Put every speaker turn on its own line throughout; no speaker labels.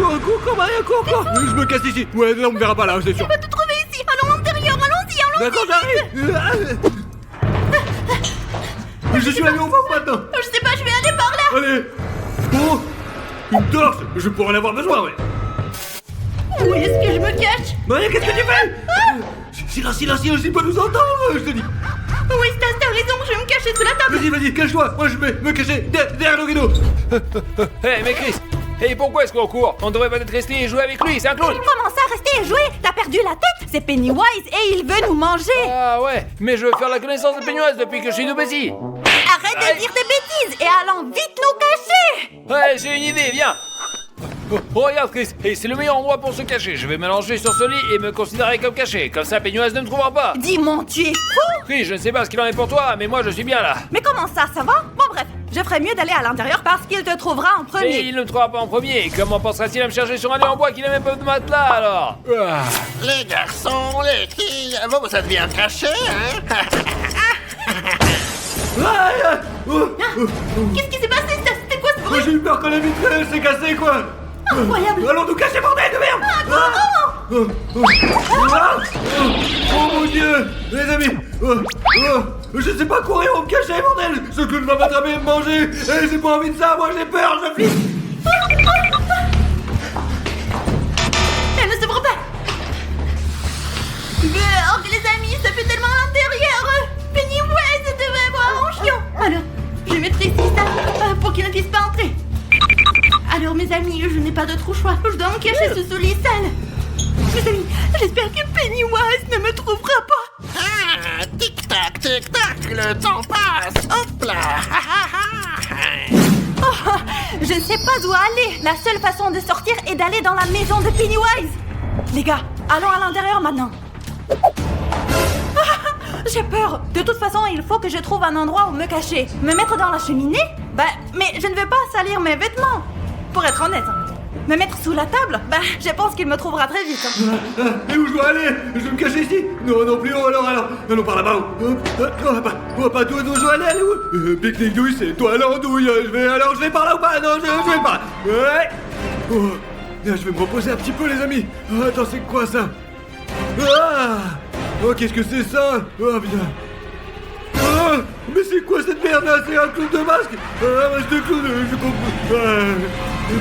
Cours, Maria, cours. Je me casse ici. Ouais, là, on me verra pas là, c'est sûr.
On peut te trouver ici. Allons à l'intérieur, allons-y.
D'accord, j'arrive. Je suis allé au fond maintenant.
Je sais pas, je vais aller par là.
Allez. Oh, une torche. Je pourrais en avoir besoin, ouais.
Où est-ce que je me cache?
Maria, qu'est-ce que tu fais? Silence, il peut nous entendre, je te dis.
Oui, Stas, t'as raison, je vais me cacher sous la table.
Vas-y, cache-toi. Moi, je vais me cacher derrière le rideau.
Hé, mais Chris, et pourquoi est-ce qu'on court? On devrait peut-être rester et jouer avec lui, c'est un clown.
Comment ça, rester et jouer? T'as perdu la tête? C'est Pennywise et il veut nous manger.
Ah ouais, mais je veux faire la connaissance de Pennywise depuis que je suis tout petit.
Arrête de dire des bêtises et allons vite nous cacher.
Ouais, j'ai une idée, viens. Oh, regarde Chris, et c'est le meilleur endroit pour se cacher. Je vais m'allonger sur ce lit et me considérer comme caché. Comme ça, Pennywise ne me trouvera pas.
Dis-moi, tu es fou?
Chris, je ne sais pas ce qu'il en est pour toi, mais moi je suis bien là.
Mais comment ça va? Bon bref, je ferais mieux d'aller à l'intérieur parce qu'il te trouvera en
Et
premier.
il ne me trouvera pas en premier. Comment pensera-t-il à me chercher sur un lit en bois qui n'a même pas de matelas alors?
Les garçons, les filles, vous êtes bien cachés, hein?
Qu'est-ce qui s'est passé, Stas? C'était quoi ce bruit?
J'ai eu peur quand la vitrine s'est cassée, quoi.
Incroyable.
Allons nous cacher, bordel de merde. Oh mon Dieu. Les amis, je sais pas courir ou me cacher, bordel. Ce clown va m'attraper et me manger. Et j'ai pas envie de ça, moi j'ai peur, je flippe.
Elle ne s'ouvre pas. Dehors, les amis, ça fait tellement à l'intérieur. Pennywise devrait voir en chiant. Alors, je vais mettre ici ça pour qu'il ne puisse pas entrer. Alors mes amis, je n'ai pas d'autre choix. Je dois me cacher sous ce lit sale. Mes amis, j'espère que Pennywise ne me trouvera pas.
Ah, tic-tac, le temps passe. Hop là.
Oh, je ne sais pas où aller. La seule façon de sortir est d'aller dans la maison de Pennywise. Les gars, allons à l'intérieur maintenant. J'ai peur. De toute façon, il faut que je trouve un endroit où me cacher. Me mettre dans la cheminée? Mais je ne veux pas salir mes vêtements. Pour être honnête. Me mettre sous la table? Je pense qu'il me trouvera très vite.
Et où je dois aller? Je vais me cacher ici? Non plus, alors. Allons par là-bas. Pas tout, où je dois aller, elle est où? Pique-nique douille, c'est toi l'andouille. Je vais par là ou pas? Non, je vais pas. Ouais. Oh, je vais me reposer un petit peu, les amis. Attends, c'est quoi ça? Oh, qu'est-ce que c'est ça? Oh, putain. Mais c'est quoi cette merde là? C'est un clown de masque? Un masque de clown, je comprends.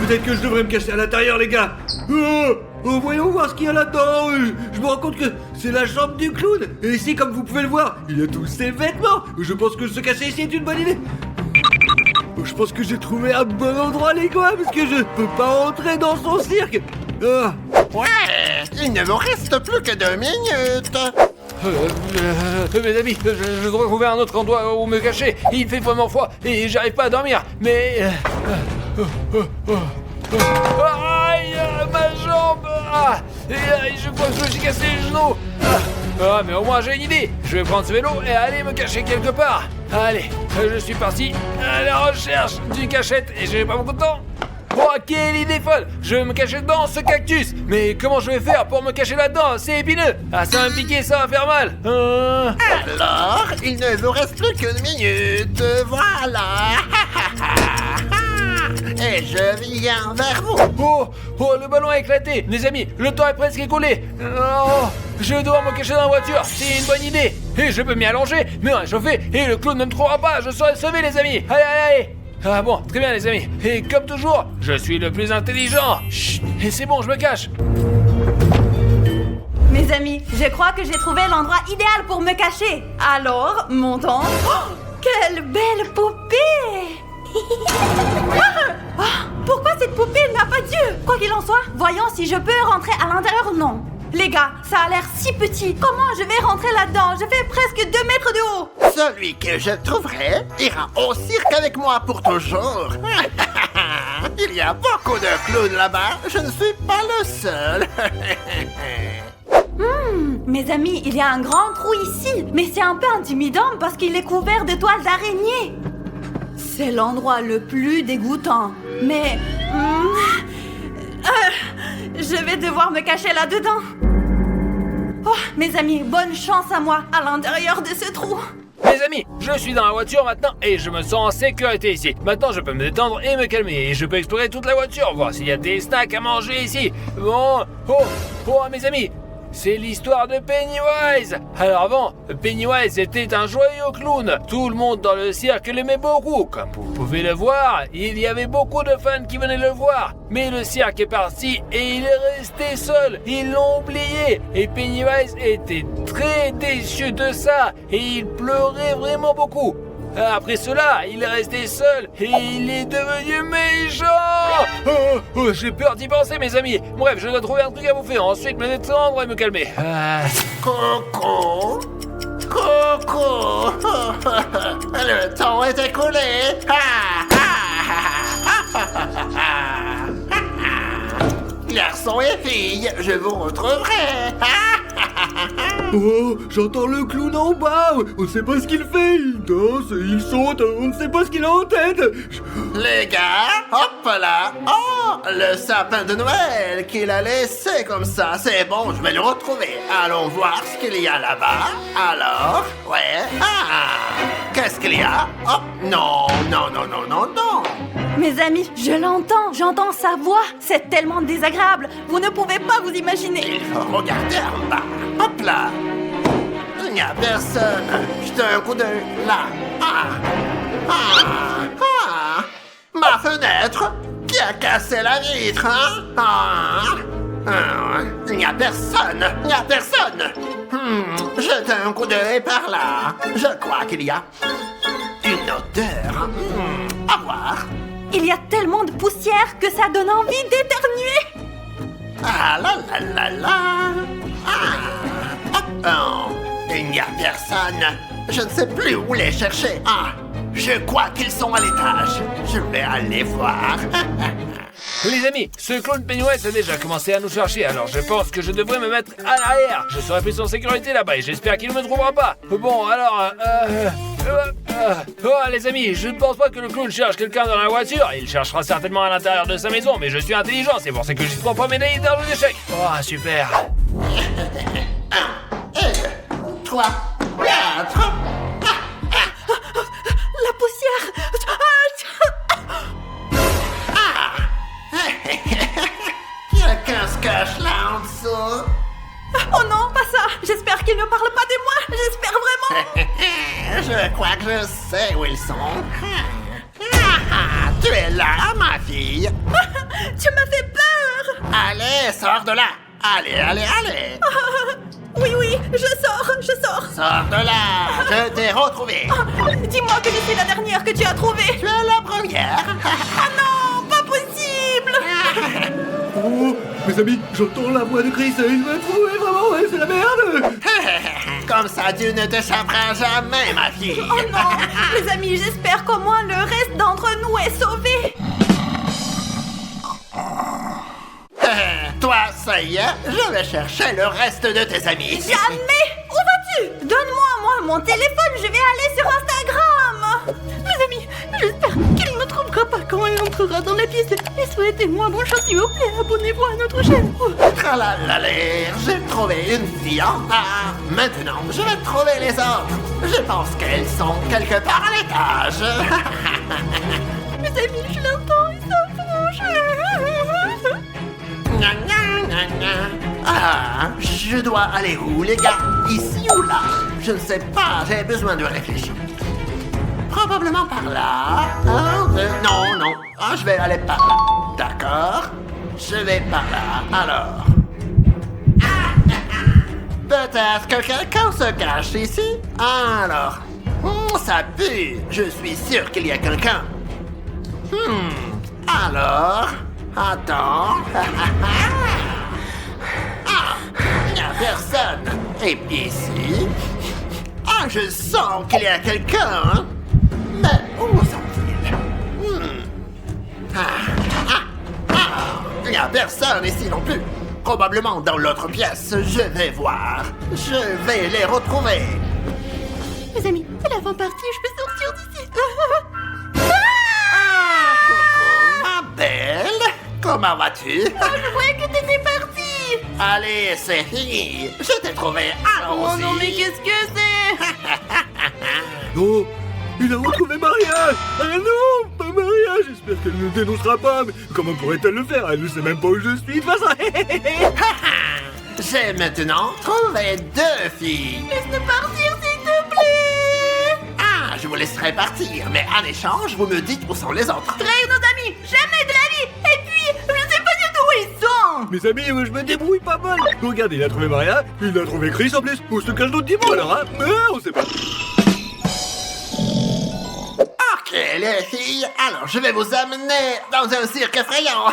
Peut-être que je devrais me cacher à l'intérieur, les gars. Voyons voir ce qu'il y a là-dedans. Je me rends compte que c'est la chambre du clown. Et ici, comme vous pouvez le voir, il y a tous ses vêtements. Je pense que se cacher ici est une bonne idée. Je pense que j'ai trouvé un bon endroit, les gars, parce que je peux pas entrer dans son cirque.
Ouais, il ne vous reste plus que 2 minutes.
Mes amis, je dois trouver un autre endroit où me cacher. Il fait vraiment froid et j'arrive pas à dormir. Mais... Aïe, ma jambe. Je crois que je me suis cassé les genoux. Mais au moins j'ai une idée. Je vais prendre ce vélo et aller me cacher quelque part. Allez, je suis parti à la recherche d'une cachette et j'ai pas beaucoup de temps. Oh, quelle idée folle! Je vais me cacher dans ce cactus! Mais comment je vais faire pour me cacher là-dedans? C'est épineux! Ça va me piquer, ça va faire mal!
Alors, il ne vous reste plus qu'une minute. Voilà. Et je viens vers vous.
Oh, le ballon a éclaté! Les amis, le temps est presque écoulé! Je vais devoir me cacher dans la voiture! C'est une bonne idée! Et je peux m'y allonger, me réchauffer, et le clown ne me trouvera pas! Je serai sauvé, les amis! Allez! Bon, très bien les amis. Et comme toujours, je suis le plus intelligent. Chut, et c'est bon, je me cache.
Mes amis, je crois que j'ai trouvé l'endroit idéal pour me cacher. Alors, montons. Oh, quelle belle poupée! Pourquoi cette poupée n'a pas d'yeux? Quoi qu'il en soit, voyons si je peux rentrer à l'intérieur ou non. Les gars, ça a l'air si petit. Comment je vais rentrer là-dedans? Je fais presque 2 mètres de haut.
Celui que je trouverai ira au cirque avec moi pour toujours. Il y a beaucoup de clowns là-bas. Je ne suis pas le seul.
Mes amis, il y a un grand trou ici. Mais c'est un peu intimidant parce qu'il est couvert de toiles d'araignée. C'est l'endroit le plus dégoûtant. Mais... je vais devoir me cacher là-dedans. Oh, mes amis, bonne chance à moi à l'intérieur de ce trou.
Les amis, je suis dans la voiture maintenant et je me sens en sécurité ici. Maintenant, je peux me détendre et me calmer et je peux explorer toute la voiture, voir s'il y a des snacks à manger ici. Bon, mes amis, c'est l'histoire de Pennywise. Alors avant, Pennywise était un joyeux clown. Tout le monde dans le cirque l'aimait beaucoup. Comme vous pouvez le voir, il y avait beaucoup de fans qui venaient le voir. Mais le cirque est parti et il est resté seul. Ils l'ont oublié. Et Pennywise était très déçu de ça. Et il pleurait vraiment beaucoup. Après cela, il est resté seul et il est devenu méchant. J'ai peur d'y penser, mes amis. Bref, je dois trouver un truc à bouffer. Ensuite, me détendre et me calmer.
Coco. Coco. Le temps est écoulé. Garçons et filles, je vous retrouverai.
Oh, j'entends le clown en bas. On ne sait pas ce qu'il fait. Il danse, il saute. On ne sait pas ce qu'il a en tête.
Les gars, hop là. Oh, le sapin de Noël qu'il a laissé comme ça. C'est bon, je vais le retrouver. Allons voir ce qu'il y a là-bas. Alors, ouais. Qu'est-ce qu'il y a? Oh, non.
Mes amis, je l'entends, j'entends sa voix. C'est tellement désagréable. Vous ne pouvez pas vous imaginer.
Il faut regarder en bas. Hop là. Il n'y a personne. Jetez un coup d'œil là. Ma fenêtre. Qui a cassé la vitre, hein? Il n'y a personne. Jetez un coup d'œil par là. Je crois qu'il y a une odeur. À voir.
Il y a tellement de poussière que ça donne envie d'éternuer.
Ah là là là là. Il n'y a personne. Je ne sais plus où les chercher. Je crois qu'ils sont à l'étage. Je vais aller voir.
Les amis, ce clown Pennywise a déjà commencé à nous chercher, alors je pense que je devrais me mettre à l'arrière. Je serai plus en sécurité là-bas et j'espère qu'il ne me trouvera pas. Bon, alors, les amis, je ne pense pas que le clown cherche quelqu'un dans la voiture. Il cherchera certainement à l'intérieur de sa maison, mais je suis intelligent, c'est pour ça que je ne prends pas médaille dans les échecs. Oh, super.
1, 2, 3, 4.
La poussière.
Quelqu'un se cache là en dessous.
Oh non, pas ça. J'espère qu'il ne parle pas de moi. J'espère vraiment.
Je crois que je sais où ils sont. Tu es là, ma fille.
Tu m'as fait peur.
Allez, sors de là. Allez.
Oui, je sors.
Sors de là. Je t'ai retrouvé.
Dis-moi que je suis la dernière que tu as trouvée.
Tu es la première.
Ah non, pas possible.
Oh, mes amis, j'entends la voix de Chris. Il m'a trouvé vraiment. Ouais, c'est la merde.
Comme ça, Dieu ne t'échappera jamais, ma fille.
Oh non, les amis, j'espère qu'au moins le reste d'entre nous est sauvé.
Toi, ça y est, je vais chercher le reste de tes amis.
Jamais. Où vas-tu? Donne-moi mon téléphone, je vais aller sur Instagram. Mes amis, j'espère qu'il ne me trouvera pas quand il entrera dans la pièce. Et souhaitez-moi bonne chance, s'il vous plaît. Abonnez-vous à notre chaîne.
Tralalala, j'ai trouvé une fille en bas. Maintenant, je vais trouver les autres. Je pense qu'elles sont quelque part à l'étage.
Mes amis, je l'entends, ils s'approchent.
Je dois aller où, les gars? Ici ou là? Je ne sais pas, j'ai besoin de réfléchir. Probablement par là. Non. Je vais aller par là. D'accord? Je vais par là, alors. Peut-être que quelqu'un se cache ici. Alors. Ça pue. Je suis sûr qu'il y a quelqu'un. Alors. Attends. Il n'y a personne. Et puis ici. Je sens qu'il y a quelqu'un. Hein? Mais où sont-ils? Il n'y a personne ici non plus. Probablement dans l'autre pièce. Je vais voir. Je vais les retrouver.
Mes amis, c'est la fin partie, je peux sortir d'ici.
Coucou, ma belle. Comment vas-tu?
Je croyais que t'étais partie.
Allez, c'est fini. Je t'ai trouvé.
Oh
Allons-y.
non, mais qu'est-ce que c'est?
Oh, il a retrouvé Maria. Ah non, pas Maria. J'espère qu'elle ne dénoncera pas. Mais comment pourrait-elle le faire? Elle ne sait même pas où je suis. De toute façon.
J'ai maintenant trouvé 2 filles.
Laisse-nous partir, s'il te plaît.
Ah, je vous laisserai partir, mais en échange, vous me dites où sont les autres.
Trahir nos amis, jamais de la vie. Et puis, je sais pas du tout où ils sont.
Mes amis, je me débrouille pas mal. Regardez, il a trouvé Maria. Il a trouvé Chris en plus. Où se cache d'autres diamants alors, hein? On sait pas.
Ok, les filles, alors je vais vous amener dans un cirque effrayant.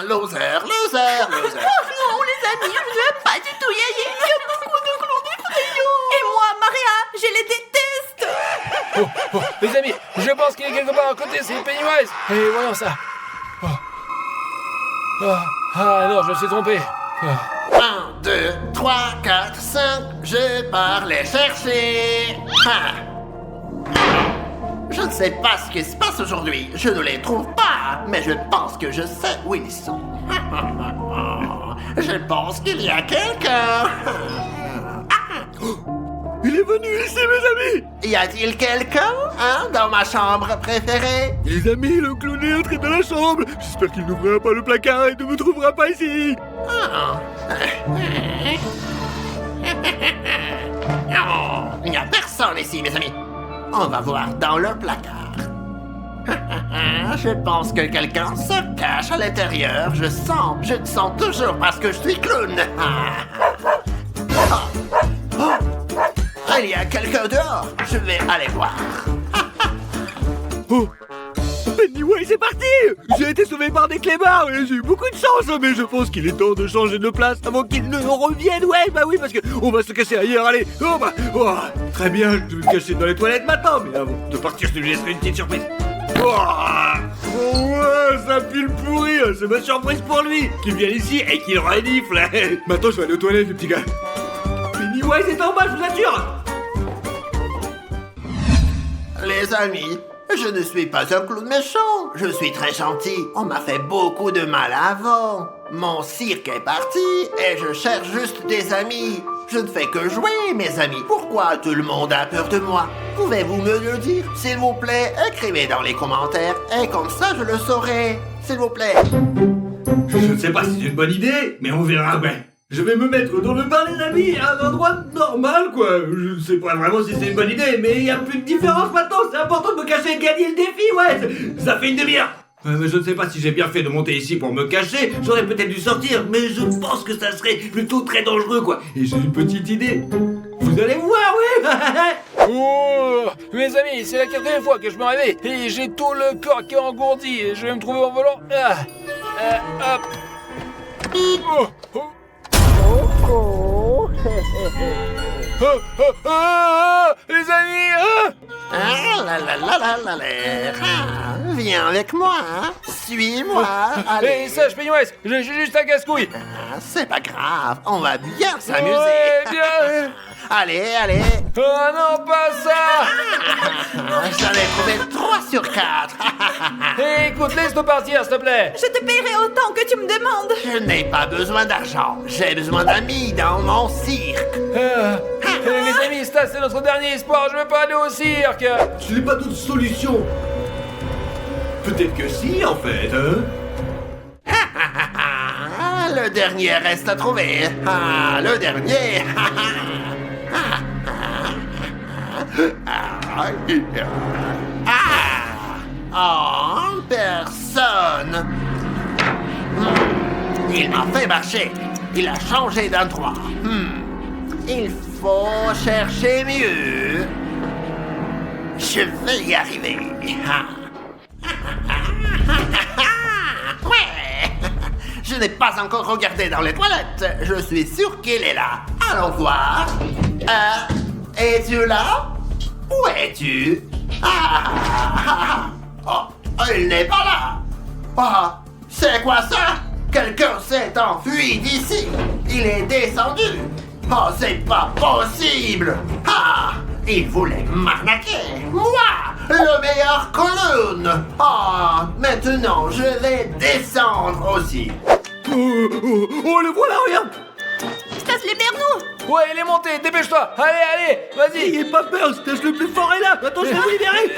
Loser, loser, loser.
Oh non, les amis, je veux pas du tout y aller. Il y a beaucoup de clowns effrayants. Et moi, Maria, je les déteste.
Oh, les amis, je pense qu'il est quelque part à côté, c'est Pennywise. Et voyons ça. Ah non, je me suis trompé.
1, 2, 3, 4, 5, je pars les chercher. Je ne sais pas ce qui se passe aujourd'hui, je ne les trouve pas, mais je pense que je sais où ils sont. Je pense qu'il y a quelqu'un.
Il est venu ici, mes amis.
Y a-t-il quelqu'un, dans ma chambre préférée?
Les amis, le clown est entré dans la chambre. J'espère qu'il n'ouvrira pas le placard et ne me trouvera pas ici.
Il n'y a personne ici, mes amis. On va voir dans le placard. Je pense que quelqu'un se cache à l'intérieur. Je te sens toujours parce que je suis clown. Il y a quelqu'un dehors. Je vais aller voir.
Oh, Pennywise est parti. J'ai été sauvé par des clébards et j'ai eu beaucoup de chance. Mais je pense qu'il est temps de changer de place avant qu'il ne revienne. Ouais, bah oui, parce que on va se cacher ailleurs. Allez, très bien, je vais me cacher dans les toilettes maintenant. Mais avant de partir, je te laisserai une petite surprise. Ouais, ça pue le pourri. C'est ma surprise pour lui. Qu'il vienne ici et qu'il renifle. Maintenant, je vais aller aux toilettes, le petit gars. Pennywise est en bas, je vous assure.
Les amis, je ne suis pas un clown méchant. Je suis très gentil. On m'a fait beaucoup de mal avant. Mon cirque est parti et je cherche juste des amis. Je ne fais que jouer, mes amis. Pourquoi tout le monde a peur de moi? Pouvez-vous me le dire? S'il vous plaît, écrivez dans les commentaires et comme ça je le saurai. S'il vous plaît.
Je ne sais pas si c'est une bonne idée, mais on verra bien. Je vais me mettre dans le bain, les amis, à un endroit normal, quoi. Je ne sais pas vraiment si c'est une bonne idée, mais il n'y a plus de différence maintenant. C'est important de me cacher et de gagner le défi, ouais. Ça fait une demi-heure. Mais je ne sais pas si j'ai bien fait de monter ici pour me cacher. J'aurais peut-être dû sortir, mais je pense que ça serait plutôt très dangereux, quoi. Et j'ai une petite idée. Vous allez voir, oui.
Oh, mes amis, c'est la 4e fois que je me réveille et j'ai tout le corps qui est engourdi et je vais me trouver en volant. Hop. Les amis,
Viens avec moi, Suis-moi, allez.
Hey, sage Pennywise, j'ai juste un casse-couille.
C'est pas grave, on va bien s'amuser.
Ouais, bien.
Allez, allez.
Oh non, pas ça.
J'en ai trouvé 3 sur 4.
Hey, écoute, laisse-nous partir, s'il te plaît.
Je te paierai autant que tu me demandes.
Je n'ai pas besoin d'argent, j'ai besoin d'amis dans mon cirque.
Les amis, ça c'est notre dernier espoir, je veux pas aller au cirque.
Je n'ai pas d'autre solution. Peut-être que si, en fait,
Le dernier reste à trouver. Le dernier. Oh, personne. Il m'a fait marcher. Il a changé d'endroit. Il faut chercher mieux. Je vais y arriver. Ouais. Je n'ai pas encore regardé dans les toilettes. Je suis sûr qu'il est là. Allons voir. Es-tu là? Où es-tu? Il n'est pas là. C'est quoi ça? Quelqu'un s'est enfui d'ici. Il est descendu. C'est pas possible. Il voulait m'arnaquer. Moi, le meilleur clown. Maintenant, je vais descendre aussi.
Oh, le voilà, regarde.
Stas, libère-nous.
Ouais, il est monté, dépêche-toi. Allez, vas-y.
N'ayez pas peur, Stas le plus fort est là. Attends, je vais vous libérer.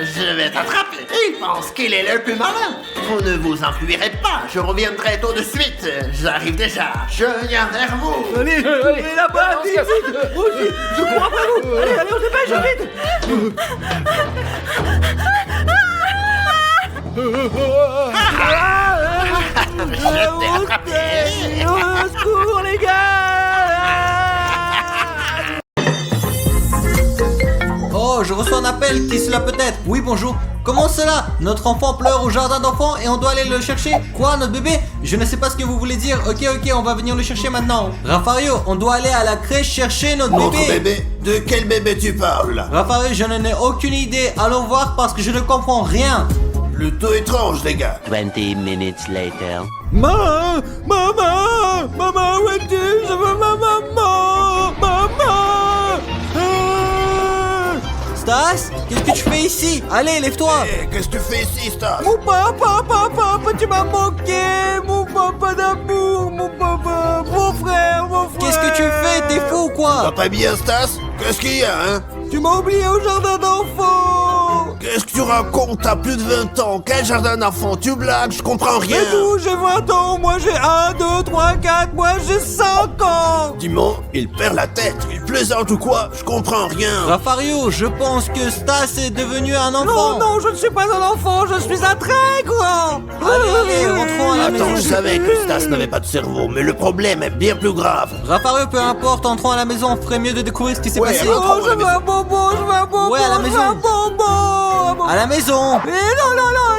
Je vais t'attraper. Il pense qu'il est le plus malin. Vous ne vous enfuirez pas. Je reviendrai tout de suite. J'arrive déjà. Je viens vers vous.
Allez, allez là-bas, vite, vite. Moi aussi, je cours après vous. Allez, allez, on se dépêche, vite.
Je t'ai attrapé.
Au secours, les gars.
Oh, je reçois un appel, qui cela peut être? Oui, bonjour. Comment cela? Notre enfant pleure au jardin d'enfants et on doit aller le chercher? Quoi, notre bébé? Je ne sais pas ce que vous voulez dire. Ok, on va venir le chercher maintenant. Rafario, on doit aller à la crèche chercher notre
Notre bébé? De quel bébé tu parles?
Rafario, je n'en ai aucune idée. Allons voir parce que je ne comprends rien.
Plutôt étrange, les gars.
20 minutes later.
Maman, où es-tu? Je veux ma maman.
Stas, qu'est-ce que tu fais ici? Allez, lève-toi.
Eh, qu'est-ce que tu fais ici, Stas?
Mon papa, tu m'as manqué. Mon papa d'amour, mon papa, mon frère.
Qu'est-ce que tu fais? T'es fou ou
Ça
quoi?
va pas bien, Stas? Qu'est-ce qu'il y a, hein?
Tu m'as oublié au jardin d'enfants.
Qu'est-ce que tu racontes? T'as plus de 20 ans. Quel jardin d'enfants? Tu blagues? Je comprends rien.
Et vous, j'ai 20 ans. Moi, j'ai 1, 2, 3, 4. Moi, j'ai 5 ans.
Dimon, il perd la tête. Il plaisante ou quoi? Je comprends rien.
Rafario, je pense que Stas est devenu un enfant.
Non, je ne suis pas un enfant. Je suis un très grand.
Allez, rentrons à la
Attends, je
maison.
savais que Stas n'avait pas de cerveau, mais le problème est bien plus grave.
Rafario, peu importe, entrons à la maison, on ferait mieux de découvrir ce qui s'est
Ouais,
passé.
rentrons.
Oh, je veux un bonbon, je veux un bonbon.
Ouais, à la
je veux
maison.
un bonbon.
À la maison.
Mais non,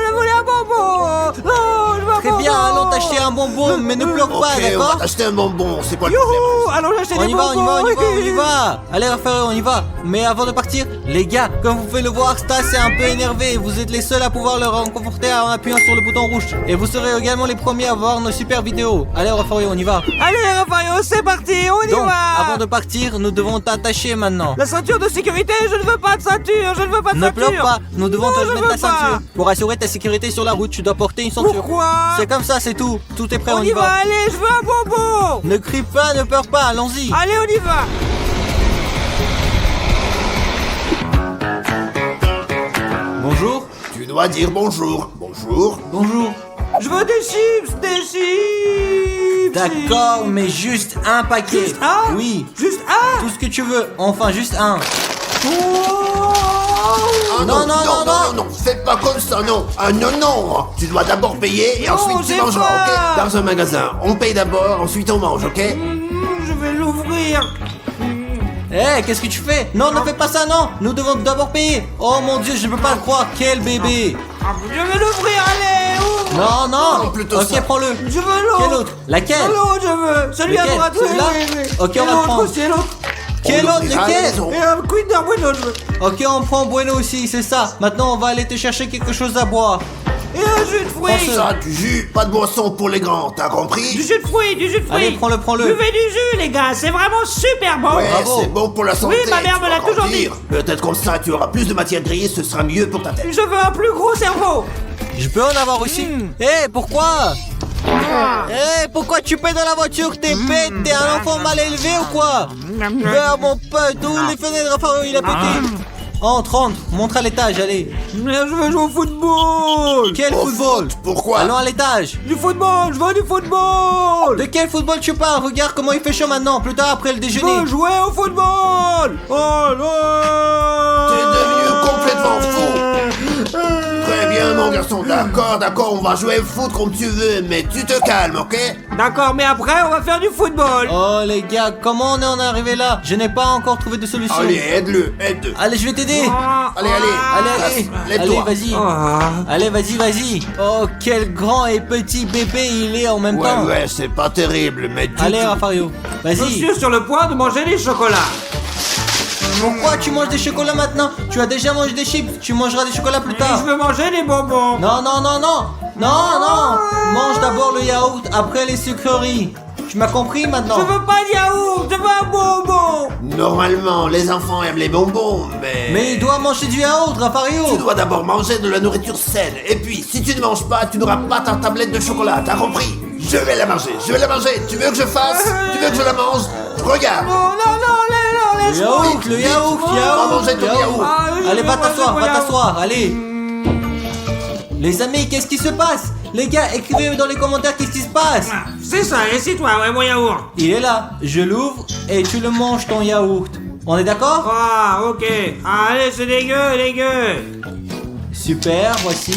je voulais un bonbon. Non, je veux un
Très
bonbon.
bien, allons t'acheter un bonbon, mais ne pleure pas,
Ok, on va
d'accord?
t'acheter un bonbon. C'est quoi le problème?
Youhou, allons acheter
On
des
y va,
bonbons.
on y va. Allez, Rafario, on y va. Mais avant de partir, les gars, comme vous pouvez le voir, Stas est un peu énervé. Vous êtes les seuls à pouvoir le réconforter en appuyant sur le bouton rouge. Et vous serez également les premiers à voir nos super vidéos. Allez, Rafario, on y va.
Allez, Raphaël, c'est parti, on y
Donc,
va.
avant de partir, nous devons t'attacher maintenant.
La ceinture de sécurité, je ne veux pas de ceinture, je ne veux pas de
Ne
ceinture.
pleure pas, nous devons
Non,
te
je
mettre
veux
la ceinture.
pas.
Pour assurer ta sécurité sur la route, tu dois porter une ceinture.
Pourquoi?
C'est comme ça, c'est tout. Tout est prêt, on
On
y
y va,
va.
allez, je veux un bonbon.
Ne crie pas, ne pleure pas, allons-y.
Allez, on y va.
Bonjour.
Tu dois dire bonjour. Bonjour.
Bonjour.
Je veux des chips, des chips.
D'accord, mais juste un paquet.
Juste un?
Oui.
Juste un.
Tout ce que tu veux. Enfin, juste un.
Oh.
Ah
Non, non.
Fais pas comme ça, non. Ah non. Tu dois d'abord payer et
Non,
ensuite tu
j'ai
mangeras,
faim.
ok? Dans un magasin. On paye d'abord, ensuite on mange, ok?
Je vais l'ouvrir.
Eh, qu'est-ce que tu fais? Non, ne fais pas ça, non. Nous devons d'abord payer. Oh mon Dieu, je peux pas le croire. Quel bébé.
Je vais l'ouvrir, allez, ouvre.
Non, non.
Non, plutôt
Ok,
ça.
prends-le.
Je veux l'autre.
Quel autre? Laquelle?
L'autre, je veux. Celui à
Lequel?
droite.
Celui-là?
Oui.
Ok,
Et
on va
l'autre
prendre.
aussi, l'autre.
Quel
On
autre?
l'ouvrira à la
Lequel?
maison.
Et un Kinder Bueno, je veux.
Ok, on prend Bueno aussi, c'est ça. Maintenant, on va aller te chercher quelque chose à boire.
Et un jus de
Prends
fruits.
ce-
Ça, du jus, pas de boisson pour les grands, t'as
Du
compris?
jus de fruits, du jus de fruits.
Allez, prends-le.
Buvez du jus, les gars, c'est vraiment super bon.
Ouais,
bravo.
c'est bon pour la santé.
Oui, ma mère
tu
me
vas
l'a toujours
grandir. Peut-être comme ça, tu auras plus de matière grise, ce sera mieux pour ta tête.
Je veux un plus gros cerveau.
Je peux en avoir aussi. Eh, pourquoi? Eh, pourquoi tu paies dans la voiture? T'es bête, t'es un enfant mal élevé ou quoi? Vers mon pote, ouvre les fenêtres, Rafario, il a pété. Entre, montre à l'étage, allez.
Mais je veux jouer au football.
Quel
Au
football?
foot, pourquoi?
Allons à l'étage.
Du football, je veux du football.
De quel football tu parles? Regarde comment il fait chaud maintenant, plus tard après le
Je
déjeuner.
veux jouer au football. Oh non.
T'es devenu complètement fou. Très bien, mon garçon, d'accord, on va jouer au foot comme tu veux, mais tu te calmes, ok?
D'accord, mais après, on va faire du football.
Oh les gars, comment on en est arrivé là? Je n'ai pas encore trouvé de solution.
Allez, aide-le.
Allez, je vais t'aider.
Allez,
Allez,
lève-toi.
vas-y.
Ah.
Allez, vas-y. Oh, quel grand et petit bébé il est en même temps.
Ouais, c'est pas terrible, mais tu...
Allez, Rafario,
Je
vas-y.
suis sur le point de manger des chocolats.
Pourquoi tu manges des chocolats maintenant? Tu as déjà mangé des chips, tu mangeras des chocolats plus
Et
tard.
je veux manger des bonbons.
Non. Mange d'abord le yaourt, après les sucreries. Tu m'as compris maintenant?
Je veux pas de yaourt, je veux un bonbon.
Normalement, les enfants aiment les bonbons,
Mais il doit manger du yaourt, Rafario.
Tu dois d'abord manger de la nourriture saine. Et puis, si tu ne manges pas, tu n'auras pas ta tablette de chocolat, t'as compris? Je vais la manger, je vais la manger. Tu veux que je fasse? Tu veux que je la mange? Regarde.
Le yaourt, le yaourt,
On va manger ton yaourt.
Allez, va t'asseoir, allez. Les amis, qu'est-ce qui se passe? Les gars, écrivez dans les commentaires qu'est-ce qui se passe.
C'est ça, et c'est toi, ouais, mon yaourt.
Il est là, je l'ouvre et tu le manges ton yaourt. On est d'accord?
Ah, ok. Allez, c'est dégueu, dégueu.
Super, voici.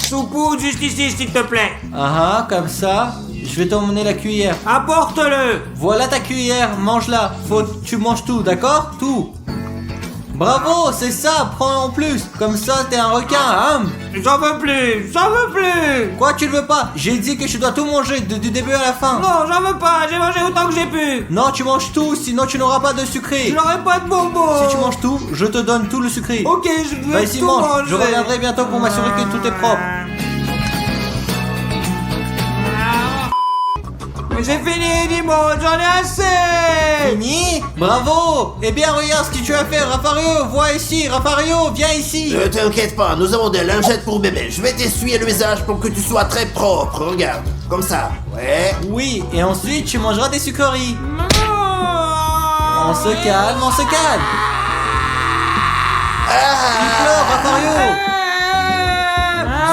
Soupoud juste ici, s'il te plaît.
Ah, comme ça. Je vais t'emmener la cuillère.
Apporte-le.
Voilà ta cuillère, mange-la. Faut que tu manges tout, d'accord? Tout. Bravo, c'est ça, prends en plus. Comme ça, t'es un requin, hein?
J'en veux plus, j'en veux plus.
Quoi, tu le veux pas? J'ai dit que tu dois tout manger, du début à la fin.
Non, j'en veux pas, j'ai mangé autant que j'ai pu.
Non, tu manges tout, sinon tu n'auras pas de sucré.
Je n'aurai pas de bonbons.
Si tu manges tout, je te donne tout le sucré.
Ok, je vais
Vas-y,
tout
mange.
manger.
Je reviendrai bientôt pour m'assurer que tout est propre.
Mais j'ai fini, dis-moi, j'en ai assez.
Fini? Bravo! Eh bien, regarde ce que tu as fait, Raffario. Vois ici, Raffario, viens ici.
Ne t'inquiète pas, nous avons des lingettes pour bébé. Je vais t'essuyer le visage pour que tu sois très propre. Regarde, comme ça. Ouais.
Oui, et ensuite tu mangeras des sucreries. On se calme, on se calme. Il pleure, Raffario.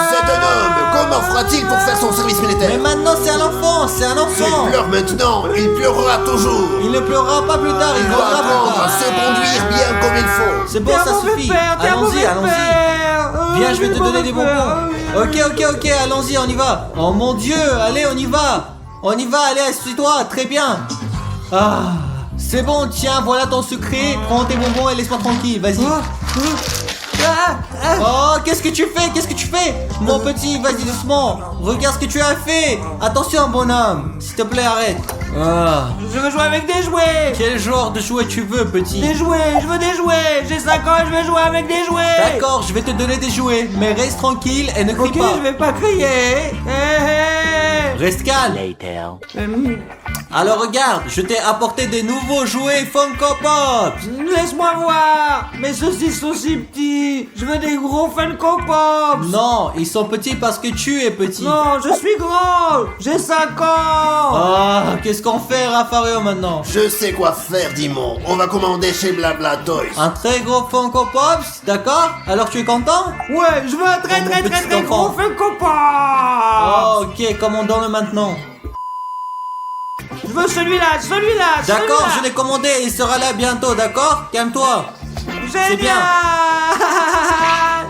C'est un homme. Comment fera-t-il pour faire son service
Mais
militaire?
maintenant c'est un enfant, c'est un
S'il
enfant.
pleure maintenant, il pleurera toujours.
Il ne pleurera pas plus tard, il
Il doit
pleurera plus
apprendre à
tard.
se conduire bien comme il faut.
C'est bon, ça suffit. Allons-y, allons-y. Viens, je vais te donner des bonbons. Ok, allons-y, on y va. Oh mon Dieu, allez, on y va. On y va, allez, assieds-toi, très bien. Ah, c'est bon, tiens, voilà ton sucré. Prends tes bonbons et laisse-moi tranquille, vas-y. Oh, qu'est-ce que tu fais? Mon petit, vas-y doucement. Regarde ce que tu as fait. Attention, bonhomme. S'il te plaît, arrête. Ah.
Je veux jouer avec des jouets.
Quel genre de jouet tu veux, petit?
Des jouets, je veux des jouets. J'ai 5 ans et je veux jouer avec des jouets.
D'accord, je vais te donner des jouets, mais reste tranquille et ne crie
Ok,
pas.
je vais pas crier.
Reste calme.
Later.
Alors regarde, je t'ai apporté des nouveaux jouets Funko Pop.
Laisse-moi voir. Mais ceux-ci sont si petits. Je veux des gros Funko Pops.
Non, ils sont petits parce que tu es petit.
Non, je suis grand. J'ai 5 ans.
Ah, qu'est-ce qu'on fait, Raffario, maintenant?
Je sais quoi faire, Dimon. On va commander chez Blabla Toys.
Un très gros Funko Pops, d'accord? Alors tu es content?
Ouais, je veux un très
Oh, mon
très
petit
très très gros
enfant.
Funko Pop.
Oh, ok, commandons-le maintenant.
Je veux celui-là, celui-là.
D'accord,
celui-là.
je l'ai commandé, il sera là bientôt, d'accord? Calme-toi.
Génial.
bien.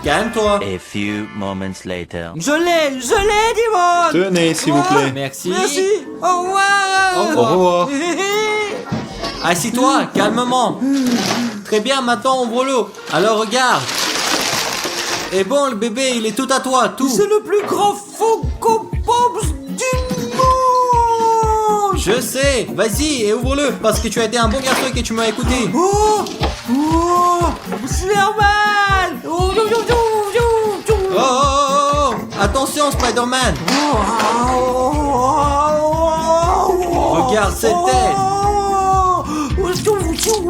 Calme-toi.
A few moments later.
Je l'ai, Dimon.
Tenez, s'il vous plaît.
Merci.
Merci. Au revoir.
Au
Au revoir.
Assis-toi, calmement. Très bien, maintenant ouvre-le. Alors regarde. Et bon, le bébé, il est tout à toi, tout.
C'est le plus grand Funko Pops du monde.
Je sais, vas-y et ouvre-le parce que tu as été un bon garçon et que tu m'as écouté.
Oh, Spider-Man. Oh,
Oh, attention Spider-Man. Regarde cette tête.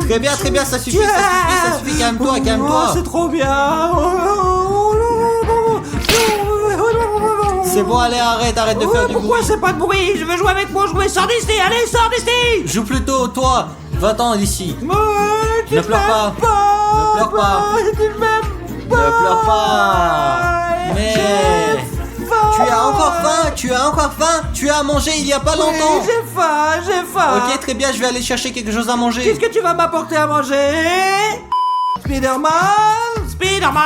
Très bien, ça suffit, calme-toi, calme-toi.
C'est trop bien.
C'est bon, allez, arrête de faire du
Pourquoi
bruit.
c'est pas de bruit? Je veux jouer avec mon jouet. Sors d'ici, allez, sors d'ici.
Joue plutôt, toi. Va-t'en d'ici.
Tu
Ne pleure pas. Ne pleure pas.
Tu m'aimes pas.
Ne pleure pas. Mais tu as encore faim. Tu as mangé il y a pas longtemps.
Oui, j'ai faim.
Ok, très bien, je vais aller chercher quelque chose à manger.
Qu'est-ce que tu vas m'apporter à manger? Spider-Man.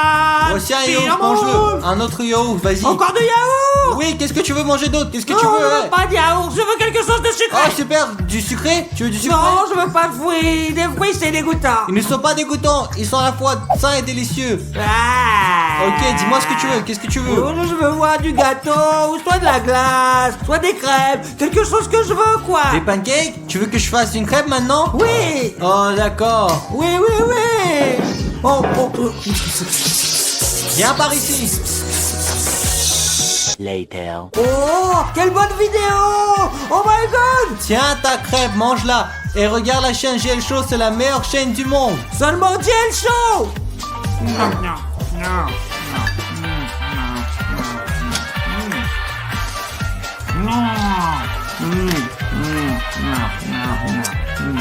Voici un yaourt, mange-le. Un autre yaourt, vas-y.
Encore du yaourt.
Oui, qu'est-ce que tu veux manger d'autre? Qu'est-ce que
Non,
tu veux?
je
ouais.
veux pas de yaourt, je veux quelque chose de sucré.
Oh, super, du sucré? Tu veux du sucré?
Non, je veux pas de fruits. Des fruits, c'est dégoûtant.
Ils ne sont pas dégoûtants, ils sont à la fois sains et délicieux.
Ah.
Ok, dis-moi ce que tu veux, qu'est-ce que tu veux?
Oh, je veux voir du gâteau, ou soit de la glace, soit des crêpes, quelque chose que je veux, quoi.
Des pancakes? Tu veux que je fasse une crêpe maintenant?
Oui.
Oh, d'accord.
Oui. Oh.
Viens par ici.
Later.
Oh, quelle bonne vidéo. Oh my god.
Tiens ta crêpe, mange-la. Et regarde la chaîne GL Show, c'est la meilleure chaîne du monde.
Seulement GL Show.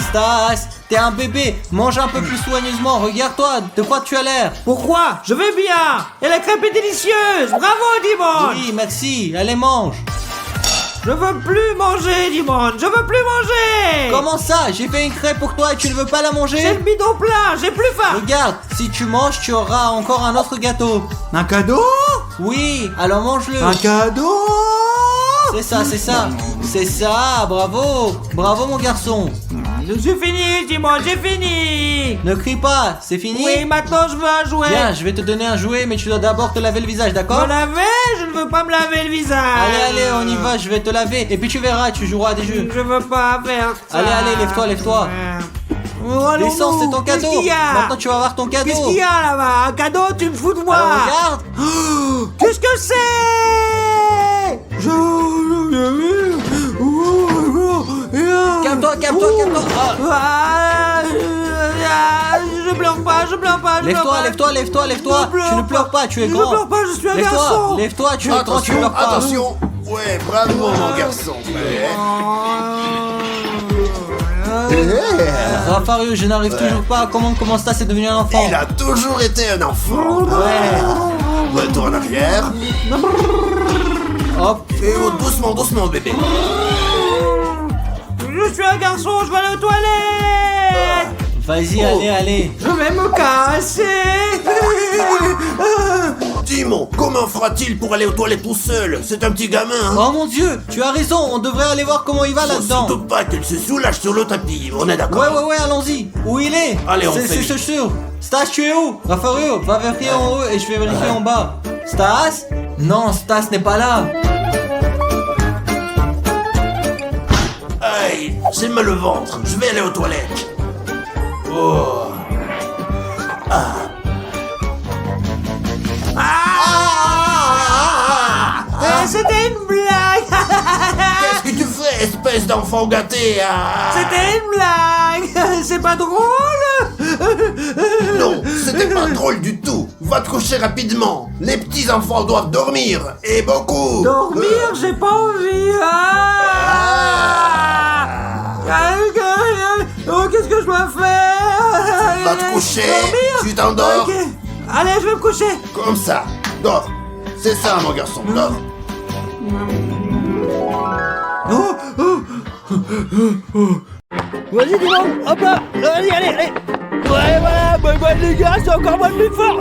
Stas, t'es un bébé, mange un peu plus soigneusement, regarde-toi, de quoi tu as l'air?
Pourquoi? Je vais bien. Et la crêpe est délicieuse. Bravo, Dimon.
Oui, merci, allez mange.
Je veux plus manger, Dimon. Je veux plus manger.
Comment ça? J'ai fait une crêpe pour toi et tu ne veux pas la
J'ai le
manger?
bidon plein. J'ai plus faim.
Regarde, si tu manges, tu auras encore un autre gâteau.
Un cadeau?
Oui, alors mange-le.
Un cadeau?
C'est ça, c'est ça. C'est ça, bravo. Bravo mon garçon.
J'ai fini, Dimon. J'ai fini.
Ne crie pas, c'est fini?
Oui, maintenant je veux un jouet.
Bien, je vais te donner un jouet, mais tu dois d'abord te laver le visage, d'accord?
Me laver? Je ne veux pas me laver le visage.
Allez, allez, on y va, je vais te laver. Et puis tu verras, tu joueras à des jeux.
Je veux pas faire ça.
Allez, allez, lève-toi, lève-toi.
Allons-nous.
Descends, c'est ton cadeau.
Qu'est-ce qu'il y a?
Maintenant tu vas avoir ton cadeau.
Qu'est-ce qu'il y a là-bas? Un cadeau? Tu me fous de moi?
Alors, regarde.
Qu'est-ce que c'est?
Calme-toi, calme-toi, calme-toi. Ah.
Je pleure pas, je pleure pas.
Lève-toi, lève-toi, lève-toi, lève-toi.
Je pleure
Tu ne pleures pas, tu es
Je
grand.
ne pleure pas, je suis un
Lève-toi,
garçon.
lève-toi, tu es grand, tu
Attention,
pleures pas.
attention. Ouais, bravo mon garçon.
Rafario, je n'arrive toujours pas à comprendre comment ça c'est devenu un enfant.
Il a toujours été un enfant.
Ouais.
Retour en arrière.
Hop.
Et oh, doucement, doucement bébé.
Je suis un garçon, je vais aller aux toilettes.
Vas-y, allez, allez.
Je vais me casser.
Dimon, comment fera-t-il pour aller aux toilettes tout seul? C'est un petit gamin, hein?
Oh mon Dieu, tu as raison, on devrait aller voir comment il va
Faut
là-dedans.
surtout pas qu'il se soulage sur le tapis, on est d'accord?
Ouais, allons-y. Où il est?
Allez, on
C'est
fait vite.
sûr. Stas, tu es où? Rafario, va vérifier en haut et je vais vérifier en bas. Stas? Non, Stas n'est pas là.
Aïe, j'ai mal au ventre, je vais aller aux toilettes. Oh.
C'était une blague.
Qu'est-ce que tu fais, espèce d'enfant gâté?
C'était une blague. C'est pas drôle.
Non, c'était pas drôle du tout. Va te coucher rapidement. Les petits enfants doivent dormir, et beaucoup.
Dormir, j'ai pas envie. Oh, qu'est-ce que je dois faire?
Va te coucher,
Dormir.
tu t'endors.
Ok. Allez, je vais me coucher.
Comme ça, dors. C'est ça, mon garçon, dors.
Vas-y, Dimon, hop là. Allez, allez, allez. Ouais, voilà, bah, les gars, c'est encore moi le plus fort.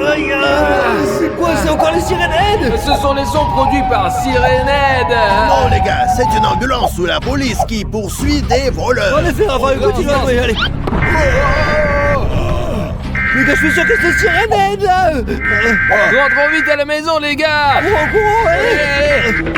C'est quoi, c'est encore les Sirenhead?
Ce sont les sons produits par Sirenhead.
Non, les gars, c'est une ambulance ou la police qui poursuit des voleurs.
En effet, Raphaël, continue à jouer, allez. Les gars, je suis sûr que c'est Sirenhead, là.
Rentrons vite à la maison, les gars.
Courons, allez.
Allez.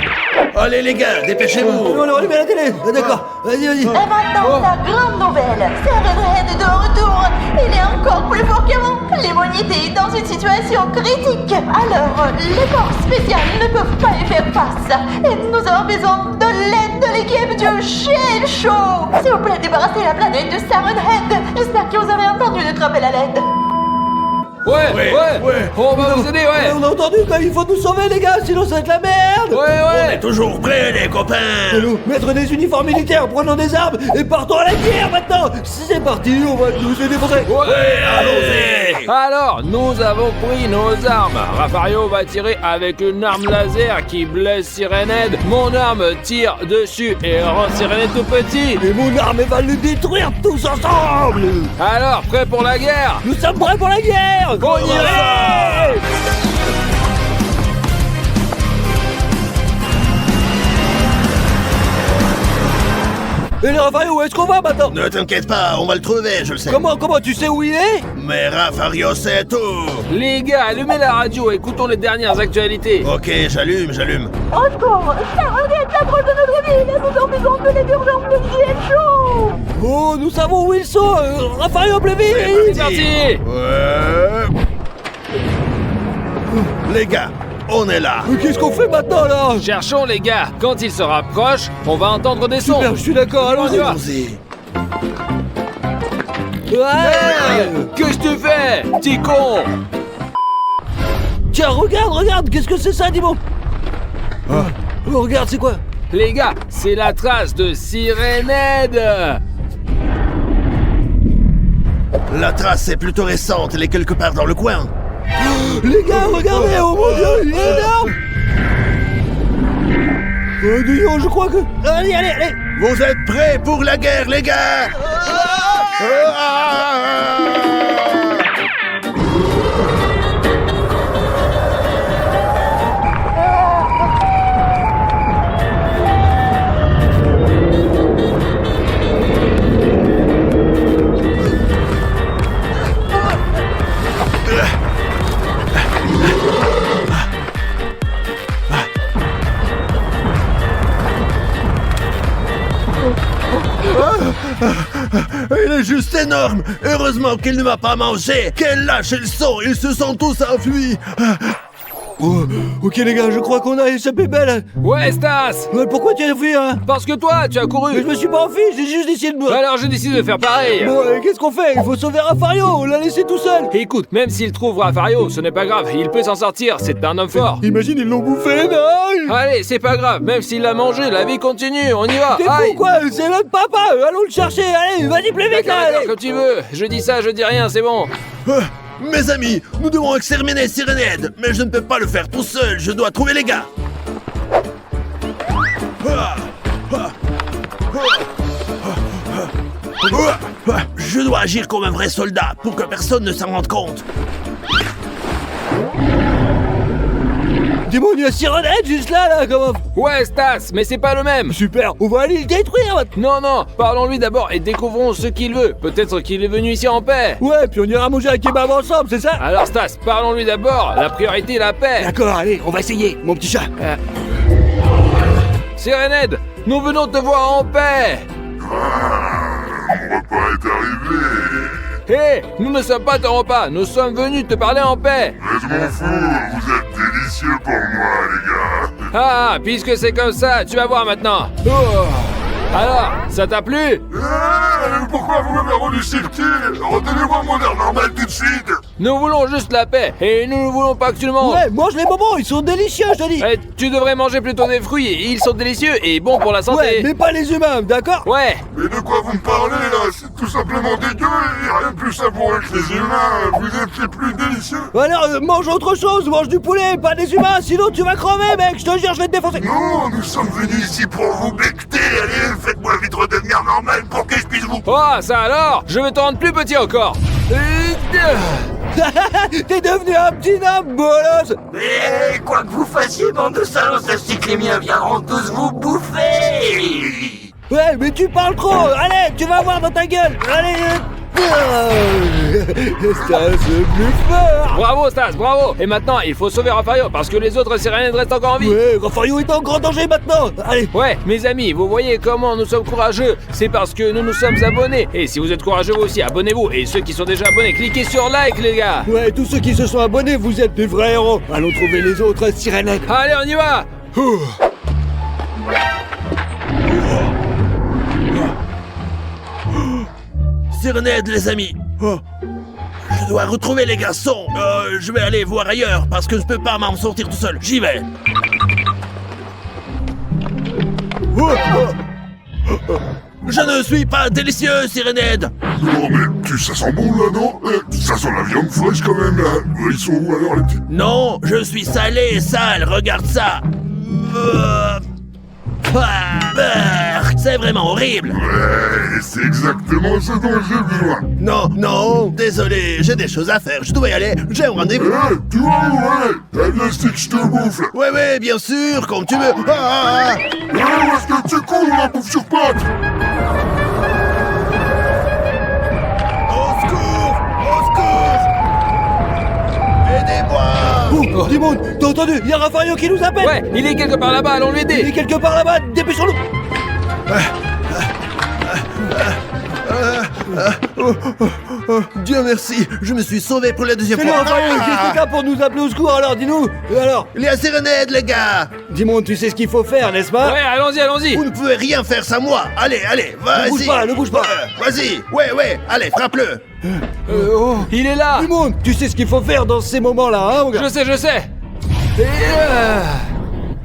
Allez, les gars, dépêchez-vous.
On allume la télé. D'accord, vas-y.
Et maintenant, la grande nouvelle. Sirenhead est de retour. Il est encore plus fort qu'avant. L'humanité est dans une situation critique. Alors, les forces spéciales ne peuvent pas y faire face. Et nous avons besoin de l'aide de l'équipe du Shield Show. S'il vous plaît, débarrassez la planète de Sirenhead. J'espère que vous avez entendu notre appel à l'aide.
Ouais. On va vous aider, ouais.
On a entendu, bah, il faut nous sauver, les gars, sinon ça va être la merde.
Ouais.
Toujours prêts, les copains.
Nous mettre des uniformes militaires, prenons des armes et partons à la guerre maintenant. C'est parti, on va nous défoncer.
Allons-y. Alors, nous avons pris nos armes. Rafario va tirer avec une arme laser qui blesse Sirenhead. Mon arme tire dessus et rend Sirenhead tout petit.
Et mon arme va le détruire tous ensemble.
Alors, prêt pour la guerre?
Nous sommes prêts pour la guerre.
On y va.
Et le Raphaël, où est-ce qu'on va maintenant?
Ne t'inquiète pas, on va le trouver, je le sais.
Comment tu sais où il est?
Mais Rafario sait tout.
Les gars, allumez la radio, écoutons les dernières actualités.
Ok, j'allume.
Au secours, Sirenhead s'approche de notre ville et nous avons besoin de l'aide d'urgence du Shield Show.
Oh, nous savons où ils sont. Raphaël, plus vite.
C'est parti.
Ouais. Les gars, on est là.
Mais qu'est-ce qu'on fait maintenant là?
Cherchons les gars. Quand ils se rapprochent, on va entendre des sons.
Super, je suis d'accord,
On y
allons-y.
va.
Allons-y.
Ouais.
Qu'est-ce que tu fais, petit con?
Tiens, regarde, qu'est-ce que c'est ça, Dimon? Oh, regarde, c'est quoi?
Les gars, c'est la trace de Syrénède.
La trace est plutôt récente, elle est quelque part dans le coin.
Les gars, regardez, oh mon dieu, il est énorme. Disons, je crois que... Allez, allez, allez.
Vous êtes prêts pour la guerre, les gars? Il est juste énorme. Heureusement qu'il ne m'a pas mangé. Quel lâche ils sont. Ils se sont tous enfuis.
Oh, ok les gars, je crois qu'on a échappé belle.
Ouais, Stas.
Pourquoi tu as fui, hein?
Parce que toi, tu as
Mais je
couru.
me suis pas enfui, j'ai juste essayé de me...
Alors j'ai décidé de faire pareil.
Bon, qu'est-ce qu'on fait? Il faut sauver Rafario, on l'a laissé tout seul.
Écoute, même s'il trouve Rafario, ce n'est pas grave, il peut s'en sortir, c'est un homme fort.
Imagine, ils l'ont bouffé, non?
Allez, c'est pas grave, même s'il l'a mangé, la vie continue, on y va.
T'es
Aïe.
fou quoi? C'est notre papa, allons le chercher, allez, vas-y plus vite
D'accord,
là,
d'accord,
allez.
comme tu veux. Je dis ça, je dis rien, c'est bon.
Mes amis, nous devons exterminer Syrénède. Mais je ne peux pas le faire tout seul. Je dois trouver les gars. Je dois agir comme un vrai soldat pour que personne ne s'en rende compte.
Dis-moi, il y a Syrénède juste là, comment?
Ouais, Stas, mais c'est pas le même.
Super, on va aller le détruire maintenant.
Non, parlons-lui d'abord et découvrons ce qu'il veut. Peut-être qu'il est venu ici en paix.
Ouais, puis on ira manger un kebab ensemble, c'est ça?
Alors Stas, parlons-lui d'abord. La priorité est la paix.
D'accord, allez, on va essayer, mon petit chat.
Syrénède, nous venons te voir en paix.
Mon repas est arrivé.
Hé, nous ne sommes pas ton repas, nous sommes venus te parler en paix.
Mais je m'en fous, vous êtes délicieux pour moi, les gars.
Ah, puisque c'est comme ça, tu vas voir maintenant. Oh. Alors, ça t'a plu?
Pourquoi vous m'avez rendu si petit? Redonnez-moi mon air normal tout de suite.
Nous voulons juste la paix, et nous ne voulons pas que tu le manges.
Ouais, mange les bonbons, ils sont délicieux, je te dis.
Eh, tu devrais manger plutôt des fruits, ils sont délicieux et bons pour la santé.
Ouais, mais pas les humains, d'accord?
Ouais.
Mais de quoi vous me parlez là? C'est tout simplement dégueu et rien de plus savoureux que les humains. Vous êtes les plus délicieux.
Alors, mange autre chose, mange du poulet, pas des humains, sinon tu vas crever, mec, je te jure, je vais te défoncer.
Non, nous sommes venus ici pour vous becter. Allez, faites-moi vite redevenir normal pour que je puisse vous...
Oh, ça alors? Je vais te rendre plus petit encore.
T'es devenu un petit nain, bolos.
Mais quoi que vous fassiez, bande de salauds, sachez que les miens viendront tous vous bouffer.
Ouais, mais tu parles trop. Allez, tu vas voir dans ta gueule. Allez. Stas, plus fort.
Bravo Stas, bravo. Et maintenant, il faut sauver Rafario parce que les autres Syrénèdes restent encore en vie.
Ouais, Rafario est en grand danger maintenant. Allez.
Ouais, mes amis, vous voyez comment nous sommes courageux. C'est parce que nous nous sommes abonnés. Et si vous êtes courageux vous aussi, abonnez-vous. Et ceux qui sont déjà abonnés, cliquez sur like, les gars.
Ouais, tous ceux qui se sont abonnés, vous êtes des vrais héros. Allons trouver les autres Syrénèdes.
Allez, on y va.
Syrénède, les amis. Je dois retrouver les garçons. Je vais aller voir ailleurs parce que je peux pas m'en sortir tout seul. J'y vais. Je ne suis pas délicieux, Syrénède.
Non mais ça sent bon là, non? Ça sent la viande fraîche quand même là. Ils sont où alors les petits?
Non, je suis salé et sale, regarde ça. C'est vraiment horrible.
Ouais, c'est exactement ce dont j'ai besoin.
Non, désolé, j'ai des choses à faire, je dois y aller, j'ai un rendez-vous.
Tu vois, ouais, Agnostic, je te bouffe là.
Ouais, bien sûr, comme tu veux. Ah.
Où est-ce que tu cours la bouffe sur pattes?
Au secours! Aidez-moi!
Oh, Dimon, t'as entendu? Il y a Rafario qui nous appelle.
Ouais, il est quelque part là-bas, allons lui
Il est
aider.
quelque part là-bas, dépêchons-nous.
Dieu merci, je me suis sauvé pour la deuxième
C'est nous,
fois.
Rafario, qu'est-ce que t'as pour nous appeler au secours alors, dis-nous. Et alors?
Il y a Syrénède, les gars!
Dimon, tu sais ce qu'il faut faire, n'est-ce pas?
Ouais, allons-y.
Vous ne pouvez rien faire sans moi! Allez, vas-y!
Ne bouge pas.
Vas-y! Ouais, allez, frappe-le!
Il est là.
Dimon, tu sais ce qu'il faut faire dans ces moments-là, hein, mon gars?
Je sais.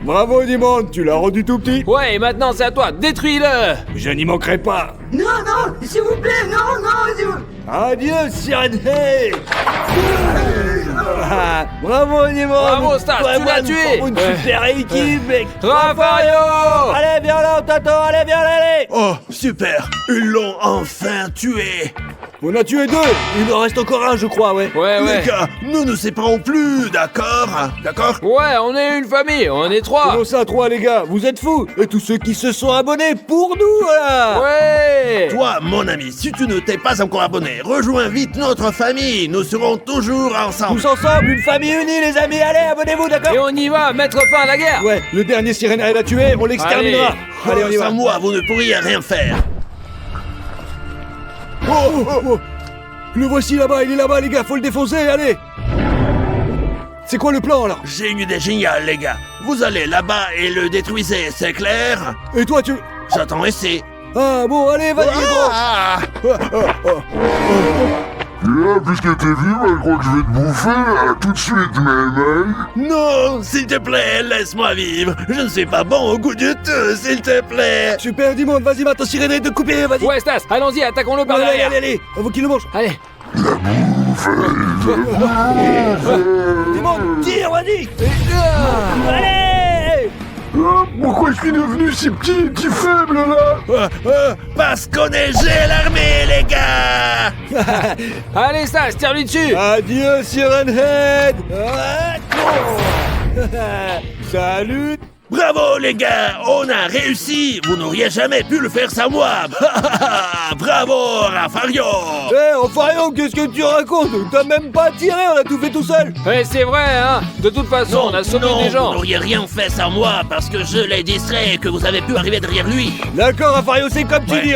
Bravo Dimon, tu l'as rendu tout petit.
Ouais, et maintenant c'est à toi, détruis-le.
Je n'y manquerai pas.
Non, non, s'il vous plaît, non, non, s'il vous plaît.
Adieu, Sirène Head. Ah, bravo Dimon.
Bravo, Stas,
Toi et
tu
moi,
l'as
nous
tué.
formons une super équipe, mec.
Rafario.
Allez, viens là, Tato, allez, viens là, allez.
Oh, super. Ils l'ont enfin tué.
On a tué 2, il en reste encore un, je crois, ouais.
Ouais,
Les
ouais.
gars, nous ne séparons plus, d'accord? D'accord?
Ouais, on est une famille, on est 3.
Comment ça, 3, les gars? Vous êtes fous? Et tous ceux qui se sont abonnés pour nous, voilà.
Ouais.
Toi, mon ami, si tu ne t'es pas encore abonné, rejoins vite notre famille. Nous serons toujours ensemble.
Tous ensemble, une famille unie, les amis, allez, abonnez-vous, d'accord?
Et on y va, mettre fin à la guerre.
Ouais, le dernier Sirène Head à tuer, on l'exterminera. Allez, on y va.
Sans moi, vous ne pourriez rien faire.
Oh, oh, oh, oh. Le voici là-bas, il est là-bas, les gars, faut le défoncer, allez. C'est quoi le plan, alors?
J'ai une idée géniale, les gars. Vous allez là-bas et le détruisez, c'est clair?
Et toi, tu...
J'attends ici.
Ah, bon, allez, vas-y, gros.
Ah!
Là, puisque t'es venu, je crois que je vais te bouffer, là, tout de suite même, hein.
Non, s'il te plaît, laisse-moi vivre. Je ne suis pas bon au goût du tout, s'il te plaît.
Super, Dimon, vas-y, maintenant, Sirène Head de couper, vas-y.
Ouais, Stas, allons-y, attaquons-le par
Allez, allez,
derrière.
allez, allez, on veut qu'il le mange.
Allez.
Dimon, tire, vas-y. Allez.
Ah, pourquoi je suis devenu si petit faible, là?
Parce qu'on est l'armée, les gars.
Allez, Stas, tire-lui dessus.
Adieu, Sirène Head. Ah, non. Salut.
Bravo, les gars, on a réussi. Vous n'auriez jamais pu le faire sans moi. Bravo, Rafario.
Eh, Rafario, qu'est-ce que tu racontes? T'as même pas tiré, on a tout fait tout seul.
Ouais, c'est vrai, hein. De toute façon, on a sauvé
non,
des gens.
vous n'auriez rien fait sans moi parce que je l'ai distrait et que vous avez pu arriver derrière lui.
D'accord, Rafario, c'est comme tu
Ouais.
dis.